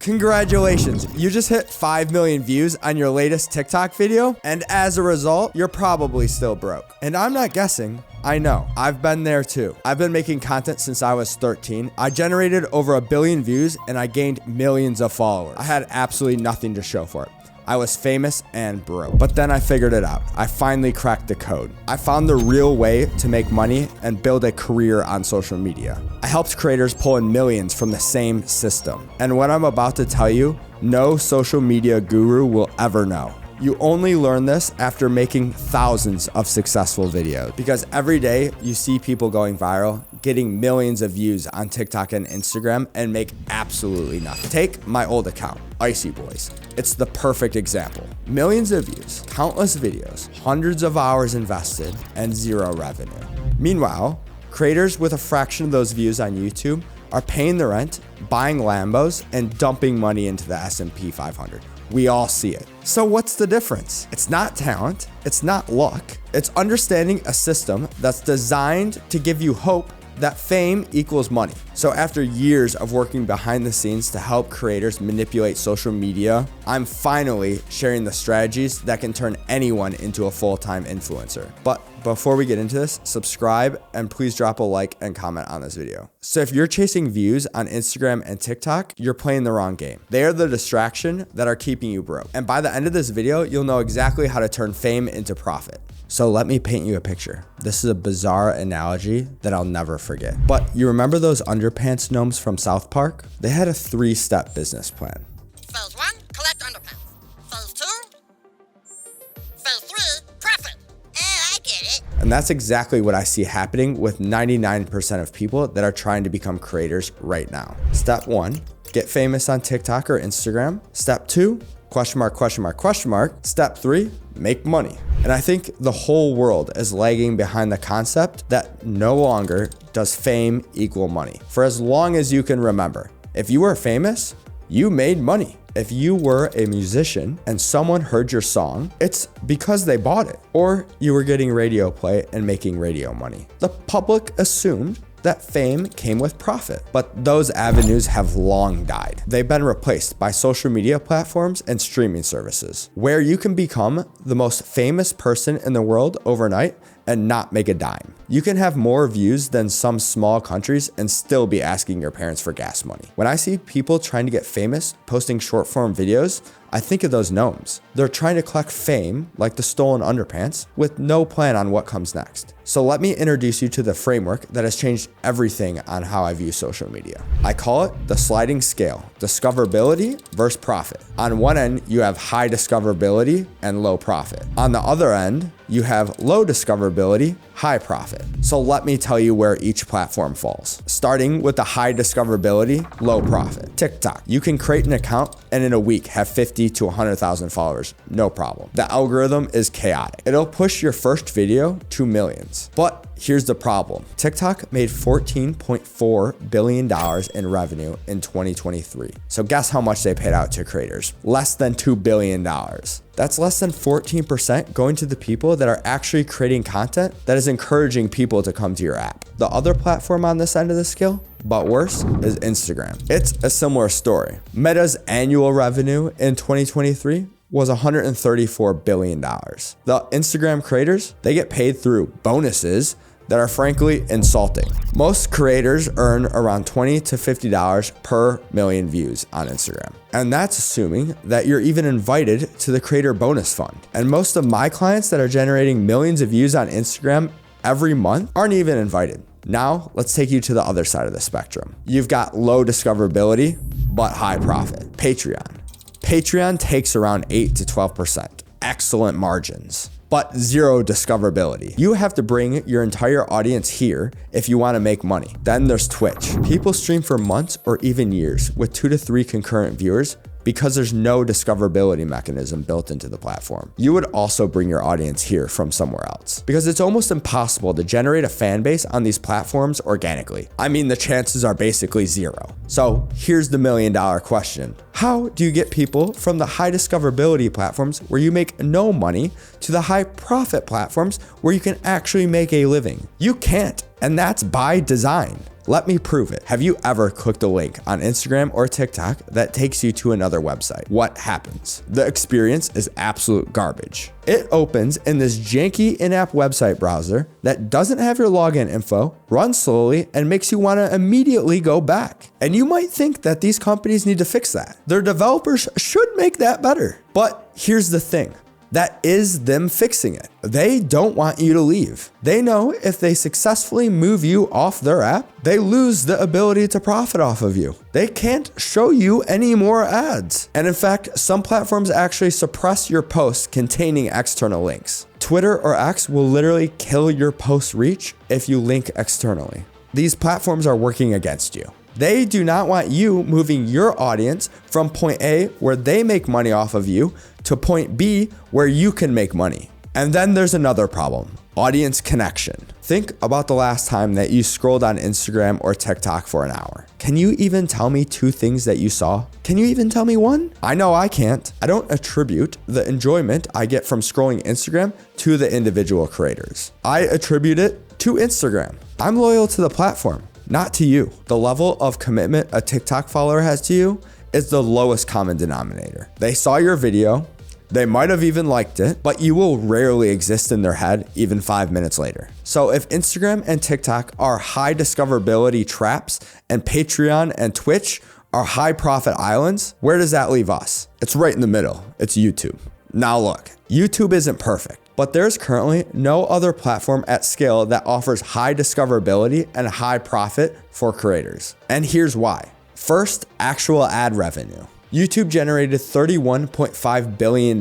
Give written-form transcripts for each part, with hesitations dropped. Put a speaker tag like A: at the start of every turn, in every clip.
A: Congratulations, you just hit 5 million views on your latest TikTok video, and as a result, you're probably still broke. And I'm not guessing, I know. I've been there too. I've been making content since I was 13. I generated over 1 billion views and I gained millions of followers. I had absolutely nothing to show for it. I was famous and broke. But then I figured it out. I finally cracked the code. I found the real way to make money and build a career on social media. I helped creators pull in millions from the same system. And what I'm about to tell you, no social media guru will ever know. You only learn this after making thousands of successful videos, because every day you see people going viral, getting millions of views on TikTok and Instagram and make absolutely nothing. Take my old account, Icy Boys. It's the perfect example. Millions of views, countless videos, hundreds of hours invested, and zero revenue. Meanwhile, creators with a fraction of those views on YouTube are paying the rent, buying Lambos, and dumping money into the S&P 500. We all see it. So what's the difference? It's not talent, it's not luck, it's understanding a system that's designed to give you hope that fame equals money. So after years of working behind the scenes to help creators manipulate social media, I'm finally sharing the strategies that can turn anyone into a full-time influencer. But before we get into this, subscribe and please drop a like and comment on this video. So if you're chasing views on Instagram and TikTok, you're playing the wrong game. They are the distraction that are keeping you broke. And by the end of this video, you'll know exactly how to turn fame into profit. So let me paint you a picture. This is a bizarre analogy that I'll never forget. But you remember those underpants gnomes from South Park? They had a 3-step business plan.
B: Phase 1, collect underpants. Phase 2, phase 3, profit. Oh, I get it.
A: And that's exactly what I see happening with 99% of people that are trying to become creators right now. Step 1, get famous on TikTok or Instagram. Step 2, question mark, question mark, question mark. Step 3, make money. And I think the whole world is lagging behind the concept that no longer does fame equal money. For as long as you can remember, if you were famous, you made money. If you were a musician and someone heard your song, it's because they bought it, or you were getting radio play and making radio money. The public assumed that fame came with profit, but those avenues have long died. They've been replaced by social media platforms and streaming services, where you can become the most famous person in the world overnight and not make a dime. You can have more views than some small countries and still be asking your parents for gas money. When I see people trying to get famous, posting short form videos, I think of those gnomes. They're trying to collect fame like the stolen underpants with no plan on what comes next. So let me introduce you to the framework that has changed everything on how I view social media. I call it the sliding scale, discoverability versus profit. On one end, you have high discoverability and low profit. On the other end, you have low discoverability, high profit. So let me tell you where each platform falls. Starting with the high discoverability, low profit. TikTok, you can create an account and in a week have 50 to 100,000 followers, no problem. The algorithm is chaotic. It'll push your first video to millions. But here's the problem. TikTok made $14.4 billion in revenue in 2023. So guess how much they paid out to creators? Less than $2 billion. That's less than 14% going to the people that are actually creating content that is encouraging people to come to your app. The other platform on this end of the scale, but worse, is Instagram. It's a similar story. Meta's annual revenue in 2023 was $134 billion. The Instagram creators, they get paid through bonuses that are frankly insulting. Most creators earn around $20 to $50 per million views on Instagram. And that's assuming that you're even invited to the creator bonus fund. And most of my clients that are generating millions of views on Instagram every month aren't even invited. Now, let's take you to the other side of the spectrum. You've got low discoverability, but high profit. Patreon. Patreon takes around 8 to 12%. Excellent margins, but zero discoverability. You have to bring your entire audience here if you want to make money. Then there's Twitch. People stream for months or even years with 2 to 3 concurrent viewers because there's no discoverability mechanism built into the platform. You would also bring your audience here from somewhere else because it's almost impossible to generate a fan base on these platforms organically. I mean, the chances are basically zero. So here's the $1 million question. How do you get people from the high discoverability platforms where you make no money to the high profit platforms where you can actually make a living? You can't, and that's by design. Let me prove it. Have you ever clicked a link on Instagram or TikTok that takes you to another website? What happens? The experience is absolute garbage. It opens in this janky in-app website browser that doesn't have your login info, runs slowly, and makes you want to immediately go back. And you might think that these companies need to fix that. Their developers should make that better. But here's the thing. That is them fixing it. They don't want you to leave. They know if they successfully move you off their app, they lose the ability to profit off of you. They can't show you any more ads. And in fact, some platforms actually suppress your posts containing external links. Twitter or X will literally kill your post reach if you link externally. These platforms are working against you. They do not want you moving your audience from point A, where they make money off of you, to point B, where you can make money. And then there's another problem: audience connection. Think about the last time that you scrolled on Instagram or TikTok for an hour. Can you even tell me 2 things that you saw? Can you even tell me 1? I know I can't. I don't attribute the enjoyment I get from scrolling Instagram to the individual creators. I attribute it to Instagram. I'm loyal to the platform, not to you. The level of commitment a TikTok follower has to you is the lowest common denominator. They saw your video, they might have even liked it, but you will rarely exist in their head even 5 minutes later. So if Instagram and TikTok are high discoverability traps and Patreon and Twitch are high profit islands, where does that leave us? It's right in the middle. It's YouTube. Now look, YouTube isn't perfect, but there's currently no other platform at scale that offers high discoverability and high profit for creators. And here's why. First, actual ad revenue. YouTube generated $31.5 billion in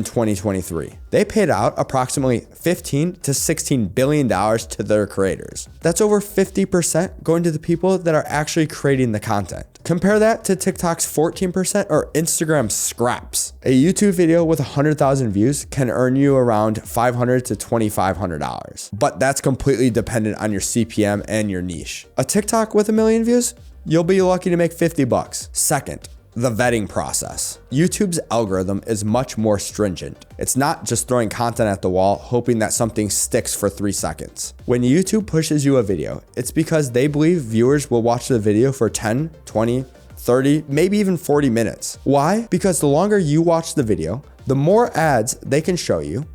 A: 2023. They paid out approximately $15 to $16 billion to their creators. That's over 50% going to the people that are actually creating the content. Compare that to TikTok's 14% or Instagram's scraps. A YouTube video with 100,000 views can earn you around $500 to $2,500, but that's completely dependent on your CPM and your niche. A TikTok with 1 million views, you'll be lucky to make $50. Second, the vetting process. YouTube's algorithm is much more stringent. It's not just throwing content at the wall, hoping that something sticks for 3 seconds. When YouTube pushes you a video, it's because they believe viewers will watch the video for 10, 20, 30, maybe even 40 minutes. Why? Because the longer you watch the video, the more ads they can show you,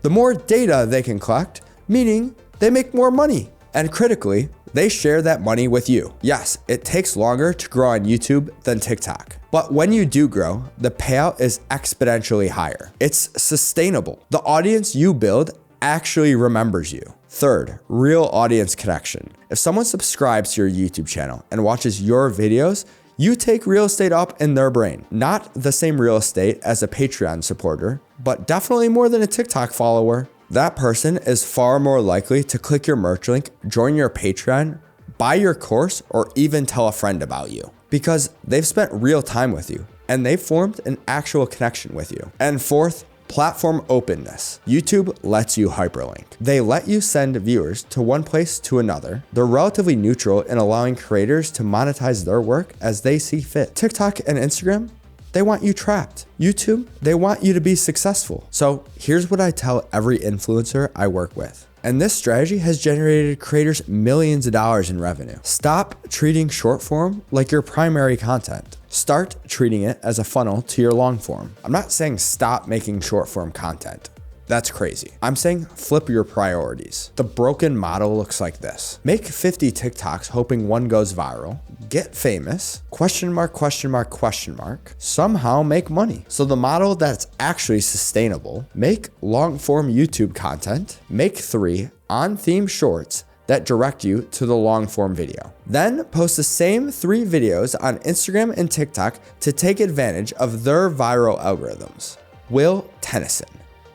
A: the more data they can collect, meaning they make more money. And critically, they share that money with you. Yes, it takes longer to grow on YouTube than TikTok. But when you do grow, the payout is exponentially higher. It's sustainable. The audience you build actually remembers you. Third, real audience connection. If someone subscribes to your YouTube channel and watches your videos, you take real estate up in their brain. Not the same real estate as a Patreon supporter, but definitely more than a TikTok follower. That person is far more likely to click your merch link, join your Patreon, buy your course, or even tell a friend about you, because they've spent real time with you and they've formed an actual connection with you. And fourth, platform openness. YouTube lets you hyperlink. They let you send viewers to one place to another. They're relatively neutral in allowing creators to monetize their work as they see fit. TikTok and Instagram, they want you trapped. YouTube, they want you to be successful. So here's what I tell every influencer I work with. And this strategy has generated creators millions of dollars in revenue. Stop treating short form like your primary content. Start treating it as a funnel to your long form. I'm not saying stop making short form content. That's crazy. I'm saying flip your priorities. The broken model looks like this. Make 50 TikToks hoping one goes viral. Get famous, question mark, question mark, question mark, somehow make money. So the model that's actually sustainable, make long form YouTube content, make 3 on-theme shorts that direct you to the long form video. Then post the same 3 videos on Instagram and TikTok to take advantage of their viral algorithms. Will Tennyson.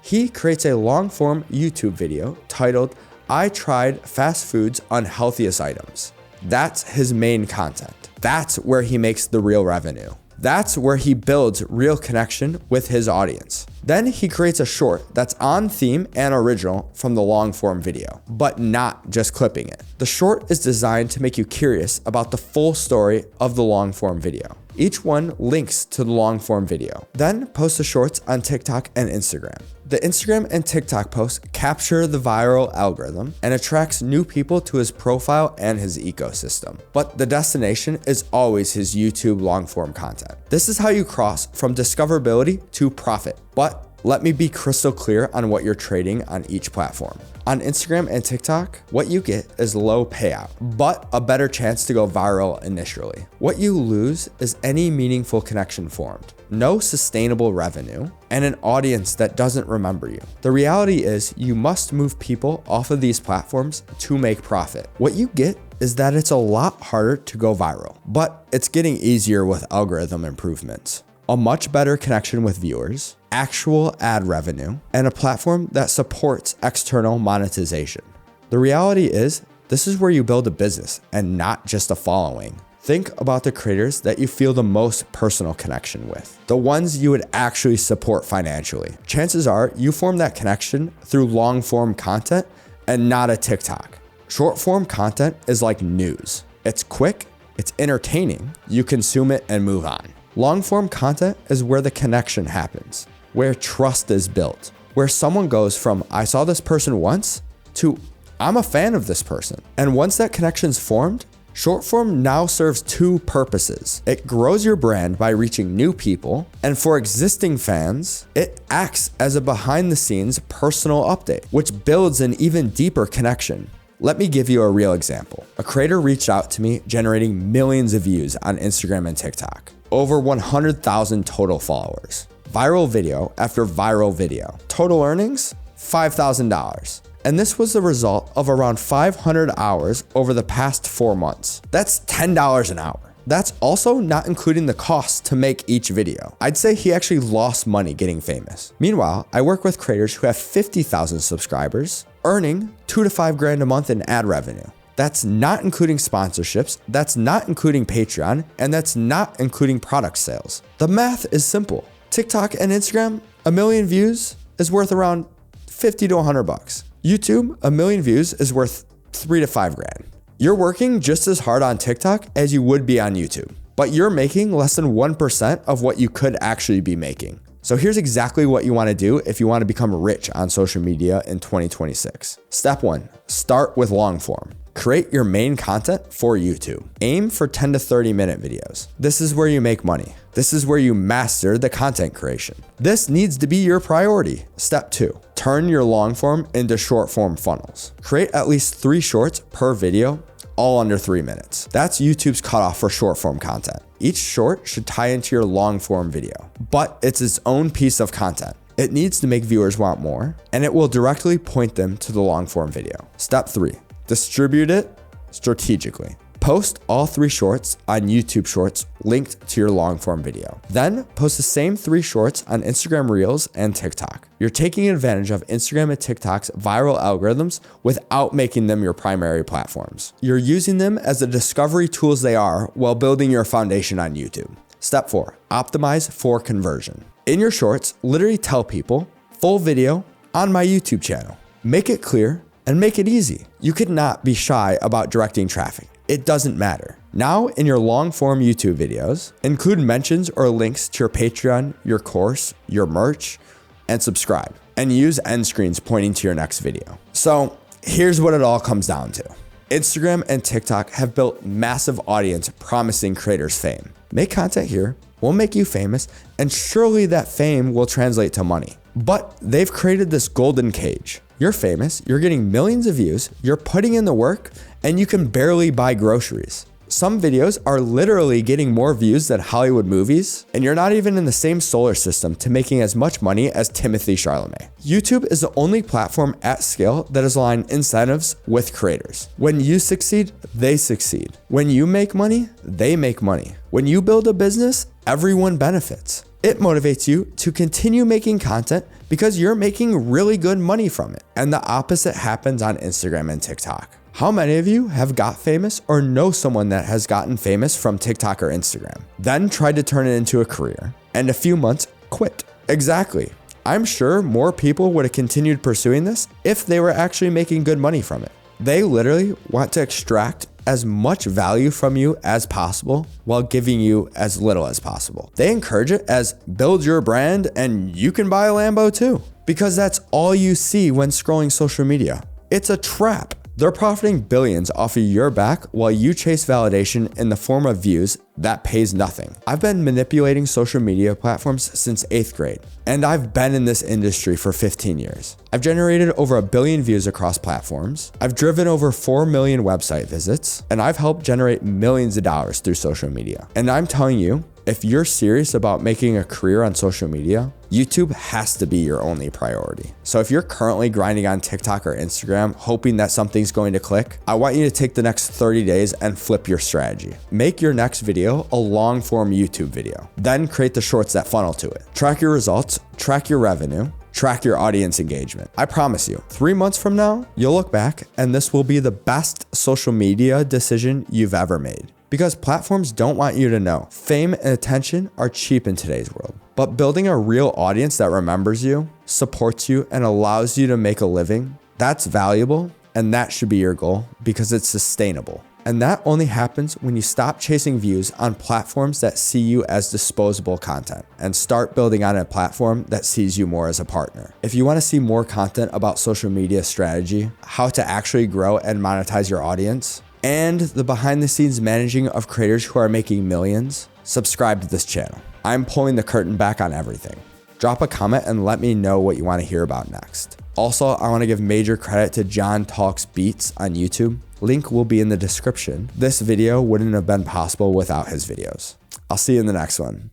A: He creates a long form YouTube video titled, "I tried fast food's unhealthiest items." That's his main content. That's where he makes the real revenue. That's where he builds real connection with his audience. Then he creates a short that's on theme and original from the long form video, but not just clipping it. The short is designed to make you curious about the full story of the long form video. Each one links to the long form video. Then post the shorts on TikTok and Instagram. The Instagram and TikTok posts capture the viral algorithm and attracts new people to his profile and his ecosystem. But the destination is always his YouTube long-form content. This is how you cross from discoverability to profit. But let me be crystal clear on what you're trading on each platform. On Instagram and TikTok, what you get is low payout, but a better chance to go viral initially. What you lose is any meaningful connection formed, no sustainable revenue, and an audience that doesn't remember you. The reality is you must move people off of these platforms to make profit. What you get is that it's a lot harder to go viral, but it's getting easier with algorithm improvements. A much better connection with viewers, actual ad revenue, and a platform that supports external monetization. The reality is, this is where you build a business and not just a following. Think about the creators that you feel the most personal connection with, the ones you would actually support financially. Chances are you form that connection through long form content and not a TikTok. Short form content is like news. It's quick, it's entertaining, you consume it and move on. Long form content is where the connection happens, where trust is built, where someone goes from I saw this person once to I'm a fan of this person. And once that connection's formed, short form now serves two purposes. It grows your brand by reaching new people, and for existing fans, it acts as a behind the scenes personal update, which builds an even deeper connection. Let me give you a real example. A creator reached out to me generating millions of views on Instagram and TikTok. Over 100,000 total followers. Viral video after viral video. Total earnings, $5,000. And this was the result of around 500 hours over the past 4 months. That's $10 an hour. That's also not including the cost to make each video. I'd say he actually lost money getting famous. Meanwhile, I work with creators who have 50,000 subscribers, earning $2 to $5 grand a month in ad revenue. That's not including sponsorships, that's not including Patreon, and that's not including product sales. The math is simple. TikTok and Instagram, 1 million views is worth around 50 to $100. YouTube, 1 million views is worth 3 to 5 grand. You're working just as hard on TikTok as you would be on YouTube, but you're making less than 1% of what you could actually be making. So here's exactly what you want to do if you want to become rich on social media in 2026. Step 1, start with long form. Create your main content for YouTube. Aim for 10 to 30 minute videos. This is where you make money. This is where you master the content creation. This needs to be your priority. Step 2, turn your long form into short form funnels. Create at least 3 shorts per video, all under 3 minutes. That's YouTube's cutoff for short form content. Each short should tie into your long form video, but it's its own piece of content. It needs to make viewers want more, and it will directly point them to the long form video. Step 3, distribute it strategically. Post all 3 shorts on YouTube Shorts linked to your long form video. Then post the same 3 shorts on Instagram Reels and TikTok. You're taking advantage of Instagram and TikTok's viral algorithms without making them your primary platforms. You're using them as the discovery tools they are while building your foundation on YouTube. Step 4, optimize for conversion. In your shorts, literally tell people, full video on my YouTube channel. Make it clear and make it easy. You could not be shy about directing traffic. It doesn't matter. Now, in your long form YouTube videos, include mentions or links to your Patreon, your course, your merch, and subscribe. And use end screens pointing to your next video. So here's what it all comes down to. Instagram and TikTok have built massive audience promising creators fame. Make content here, we'll make you famous, and surely that fame will translate to money. But they've created this golden cage. You're famous, you're getting millions of views, you're putting in the work, and you can barely buy groceries. Some videos are literally getting more views than Hollywood movies, and you're not even in the same solar system to making as much money as Timothy Chalamet. YouTube is the only platform at scale that has aligned incentives with creators. When you succeed, they succeed. When you make money, they make money. When you build a business, everyone benefits. It motivates you to continue making content because you're making really good money from it. And the opposite happens on Instagram and TikTok. How many of you have got famous or know someone that has gotten famous from TikTok or Instagram, then tried to turn it into a career, and a few months quit? Exactly. I'm sure more people would have continued pursuing this if they were actually making good money from it. They literally want to extract as much value from you as possible while giving you as little as possible. They encourage it as build your brand and you can buy a Lambo too. because that's all you see when scrolling social media. It's a trap. They're profiting billions off of your back while you chase validation in the form of views that pays nothing. I've been manipulating social media platforms since 8th grade, and I've been in this industry for 15 years. I've generated over 1 billion views across platforms. I've driven over 4 million website visits, and I've helped generate millions of dollars through social media. And I'm telling you, if you're serious about making a career on social media, YouTube has to be your only priority. So if you're currently grinding on TikTok or Instagram, hoping that something's going to click, I want you to take the next 30 days and flip your strategy. Make your next video a long form YouTube video. Then create the shorts that funnel to it. Track your results, track your revenue, track your audience engagement. I promise you, 3 months from now, you'll look back and this will be the best social media decision you've ever made. Because platforms don't want you to know. Fame and attention are cheap in today's world. But building a real audience that remembers you, supports you, and allows you to make a living, that's valuable, and that should be your goal because it's sustainable. And that only happens when you stop chasing views on platforms that see you as disposable content and start building on a platform that sees you more as a partner. If you want to see more content about social media strategy, how to actually grow and monetize your audience, and the behind the scenes managing of creators who are making millions, subscribe to this channel. I'm pulling the curtain back on everything. Drop a comment and let me know what you want to hear about next. Also, I want to give major credit to Jon Talks Beats on YouTube. Link will be in the description. This video wouldn't have been possible without his videos. I'll see you in the next one.